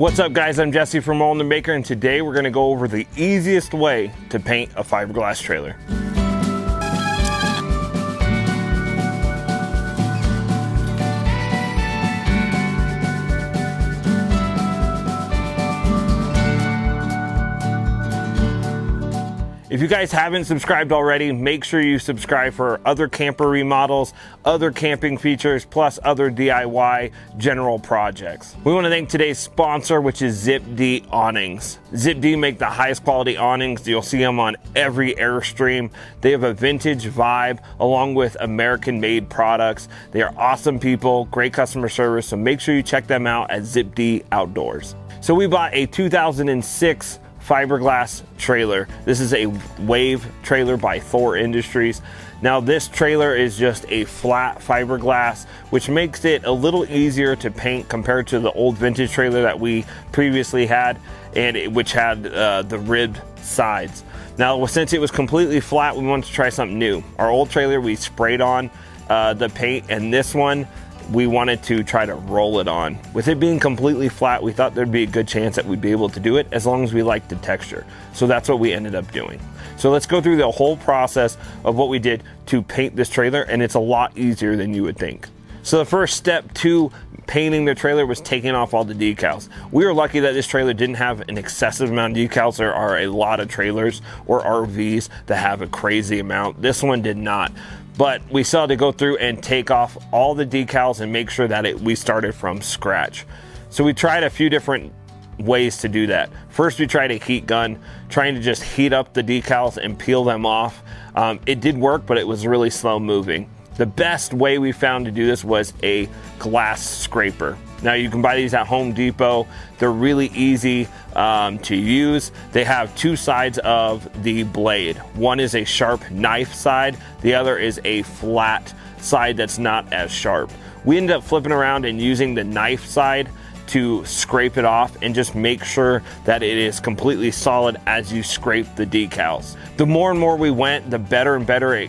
What's up guys, I'm Jesse from Mold & Baker, and today we're gonna go over the easiest way to paint a fiberglass trailer. If you guys haven't subscribed already, make sure you subscribe for other camper remodels, other camping features, plus other DIY general projects. We want to thank today's sponsor, which is Zip Dee Awnings. Zip Dee make the highest quality awnings. You'll see them on every Airstream. They have a vintage vibe along with American-made products. They are awesome people, great customer service, so make sure you check them out at Zip Dee Outdoors. So we bought a 2006 fiberglass trailer. This is a Wave trailer by Thor Industries. Now this trailer is just a flat fiberglass, which makes it a little easier to paint compared to the old vintage trailer that we previously had, and which had the ribbed sides. Now since it was completely flat, we wanted to try something new. Our old trailer we sprayed on the paint, and this one we wanted to try to roll it on. With it being completely flat, we thought there'd be a good chance that we'd be able to do it as long as we liked the texture. So that's what we ended up doing. So let's go through the whole process of what we did to paint this trailer, and it's a lot easier than you would think. So the first step to painting the trailer was taking off all the decals. We were lucky that this trailer didn't have an excessive amount of decals. There are a lot of trailers or RVs that have a crazy amount. This one did not. But we still had to go through and take off all the decals and make sure that we started from scratch. So we tried a few different ways to do that. First, we tried a heat gun, trying to just heat up the decals and peel them off. It did work, but it was really slow moving. The best way we found to do this was a glass scraper. Now you can buy these at Home Depot. They're really easy to use. They have two sides of the blade. One is a sharp knife side, the other is a flat side that's not as sharp. We ended up flipping around and using the knife side to scrape it off and just make sure that it is completely solid as you scrape the decals. The more and more we went, the better and better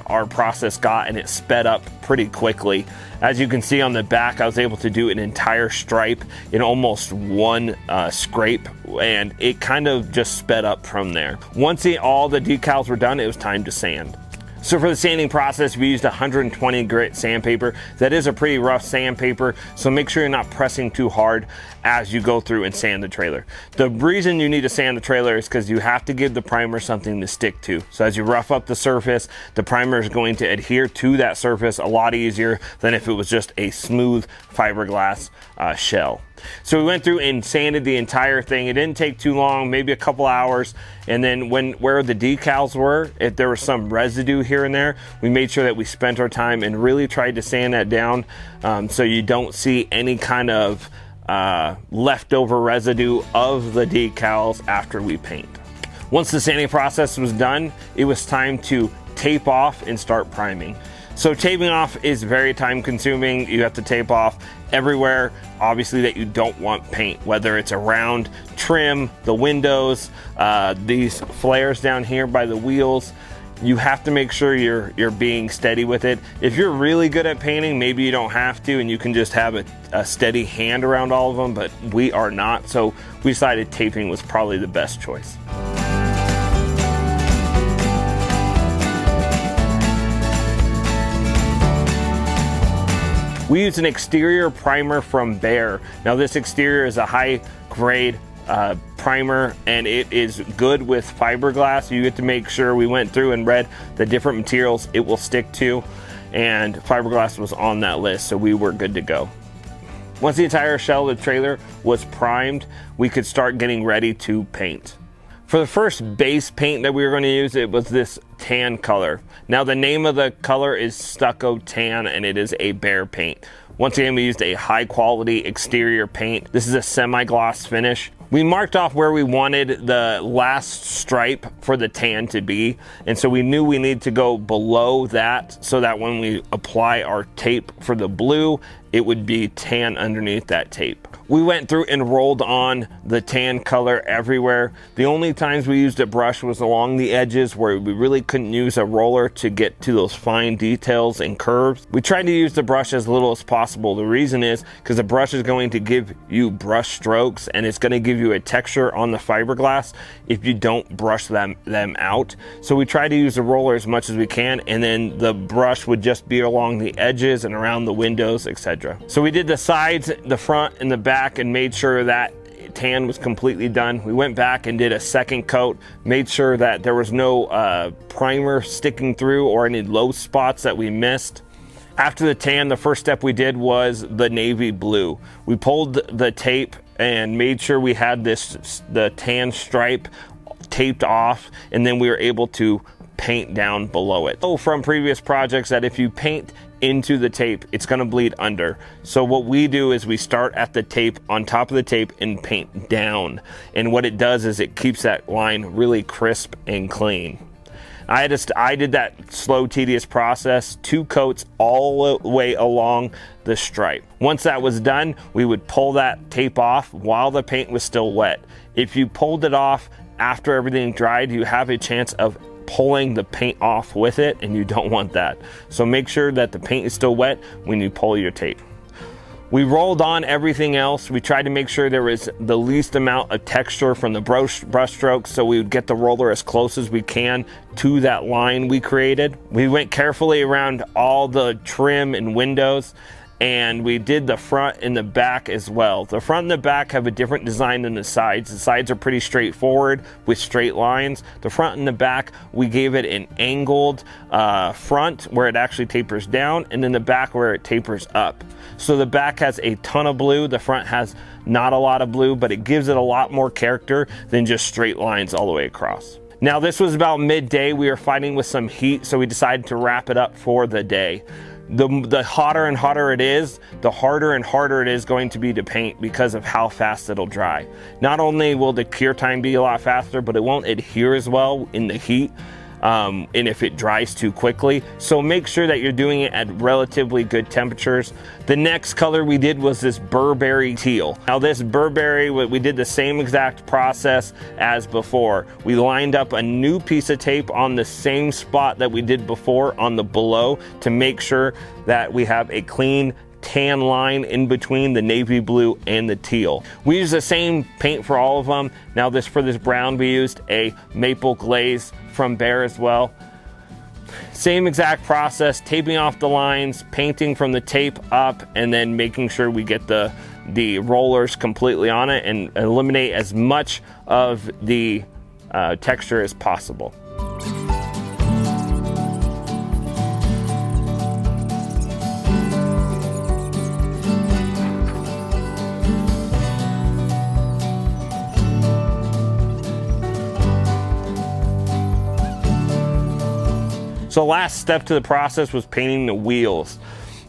our process got, and it sped up pretty quickly. As you can see on the back, I was able to do an entire stripe in almost one scrape, and it kind of just sped up from there. Once all the decals were done, it was time to sand. So for the sanding process, we used 120 grit sandpaper. That is a pretty rough sandpaper, so make sure you're not pressing too hard as you go through and sand the trailer. The reason you need to sand the trailer is because you have to give the primer something to stick to. So as you rough up the surface, the primer is going to adhere to that surface a lot easier than if it was just a smooth fiberglass shell. So we went through and sanded the entire thing. It didn't take too long, maybe a couple hours. And then where the decals were, if there was some residue here and there, we made sure that we spent our time and really tried to sand that down so you don't see any kind of leftover residue of the decals after we paint. Once the sanding process was done, it was time to tape off and start priming. So taping off is very time consuming. You have to tape off everywhere, obviously, that you don't want paint, whether it's around trim, the windows, these flares down here by the wheels. You have to make sure you're being steady with it. If you're really good at painting, maybe you don't have to and you can just have a steady hand around all of them, but we are not, so we decided taping was probably the best choice. We used an exterior primer from Behr. Now this exterior is a high grade primer, and it is good with fiberglass. You get to make sure we went through and read the different materials it will stick to, and fiberglass was on that list, so we were good to go. Once the entire shell of the trailer was primed, we could start getting ready to paint. For the first base paint that we were going to use, it was this tan color. Now the name of the color is Stucco Tan, and it is a Behr paint. Once again, we used a high quality exterior paint. This is a semi-gloss finish. We marked off where we wanted the last stripe for the tan to be, and so we knew we needed to go below that so that when we apply our tape for the blue, it would be tan underneath that tape. We went through and rolled on the tan color everywhere. The only times we used a brush was along the edges where we really couldn't use a roller to get to those fine details and curves. We tried to use the brush as little as possible. The reason is because the brush is going to give you brush strokes, and it's going to give you a texture on the fiberglass if you don't brush them out. So we try to use the roller as much as we can, and then the brush would just be along the edges and around the windows, etc. So we did the sides, the front, and the back, and made sure that tan was completely done. We went back and did a second coat, made sure that there was no primer sticking through or any low spots that we missed. After the tan, the first step we did was the navy blue. We pulled the tape and made sure we had the tan stripe taped off, and then we were able to paint down below it. So from previous projects, that if you paint into the tape, it's going to bleed under. So what we do is we start at the tape, on top of the tape, and paint down. And what it does is it keeps that line really crisp and clean. I did that slow, tedious process, 2 coats all the way along the stripe. Once that was done, we would pull that tape off while the paint was still wet. If you pulled it off after everything dried, you have a chance of pulling the paint off with it, and you don't want that. So make sure that the paint is still wet when you pull your tape. We rolled on everything else. We tried to make sure there was the least amount of texture from the brush strokes, so we would get the roller as close as we can to that line we created. We went carefully around all the trim and windows, and we did the front and the back as well. The front and the back have a different design than the sides. The sides are pretty straightforward with straight lines. The front and the back, we gave it an angled front where it actually tapers down, and then the back where it tapers up. So the back has a ton of blue. The front has not a lot of blue, but it gives it a lot more character than just straight lines all the way across. Now this was about midday. We were fighting with some heat, so we decided to wrap it up for the day. The hotter and hotter it is, the harder and harder it is going to be to paint because of how fast it'll dry. Not only will the cure time be a lot faster, but it won't adhere as well in the heat and if it dries too quickly. So make sure that you're doing it at relatively good temperatures. The next color we did was this Blackberry Teal. Now this Blackberry, we did the same exact process as before. We lined up a new piece of tape on the same spot that we did before on the below to make sure that we have a clean tan line in between the navy blue and the teal. We use the same paint for all of them. Now for this brown, we used a maple glaze from Behr as well. Same exact process, taping off the lines, painting from the tape up, and then making sure we get the rollers completely on it and eliminate as much of the texture as possible. So last step to the process was painting the wheels.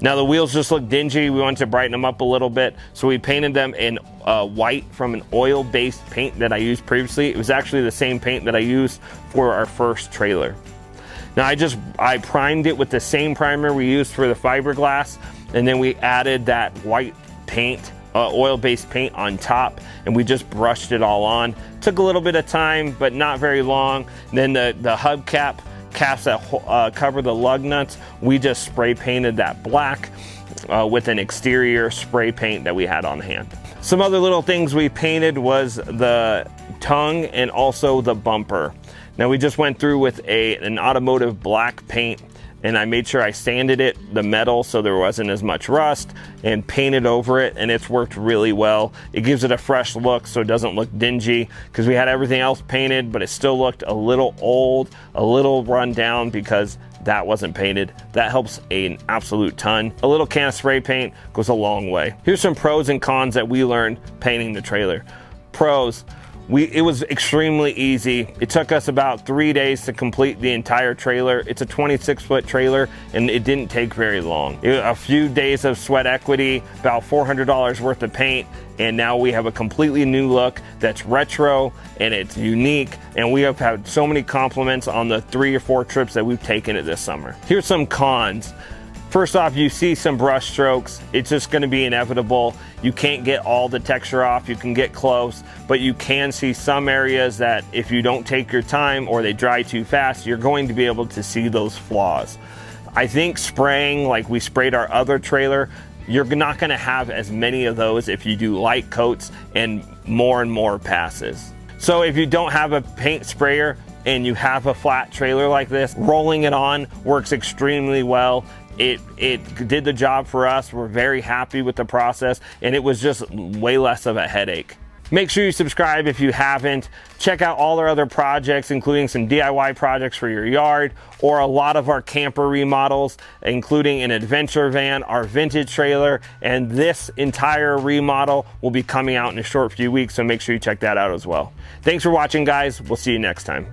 Now the wheels just look dingy. We wanted to brighten them up a little bit, so we painted them in white from an oil-based paint that I used previously. It was actually the same paint that I used for our first trailer. Now I primed it with the same primer we used for the fiberglass, and then we added that white paint, oil-based paint on top, and we just brushed it all on. Took a little bit of time, but not very long. And then the hubcap caps that cover the lug nuts, we just spray painted that black with an exterior spray paint that we had on hand. Some other little things we painted was the tongue and also the bumper. Now we just went through with an automotive black paint, and I made sure I sanded it, the metal, so there wasn't as much rust, and painted over it, and it's worked really well. It gives it a fresh look so it doesn't look dingy, because we had everything else painted, but it still looked a little old, a little run down because that wasn't painted. That helps an absolute ton. A little can of spray paint goes a long way. Here's some pros and cons that we learned painting the trailer. Pros. It was extremely easy. It took us about 3 days to complete the entire trailer. It's a 26-foot trailer, and it didn't take very long. A few days of sweat equity, about $400 worth of paint, and now we have a completely new look that's retro and it's unique, and we have had so many compliments on the 3 or 4 trips that we've taken it this summer. Here's some cons. First off, you see some brush strokes. It's just gonna be inevitable. You can't get all the texture off. You can get close, but you can see some areas that if you don't take your time or they dry too fast, you're going to be able to see those flaws. I think spraying like we sprayed our other trailer, you're not gonna have as many of those if you do light coats and more passes. So if you don't have a paint sprayer and you have a flat trailer like this, rolling it on works extremely well. It did the job for us. We're very happy with the process, and it was just way less of a headache. Make sure you subscribe if you haven't. Check out all our other projects, including some DIY projects for your yard, or a lot of our camper remodels, including an adventure van, our vintage trailer, and this entire remodel will be coming out in a short few weeks, so make sure you check that out as well. Thanks for watching, guys. We'll see you next time.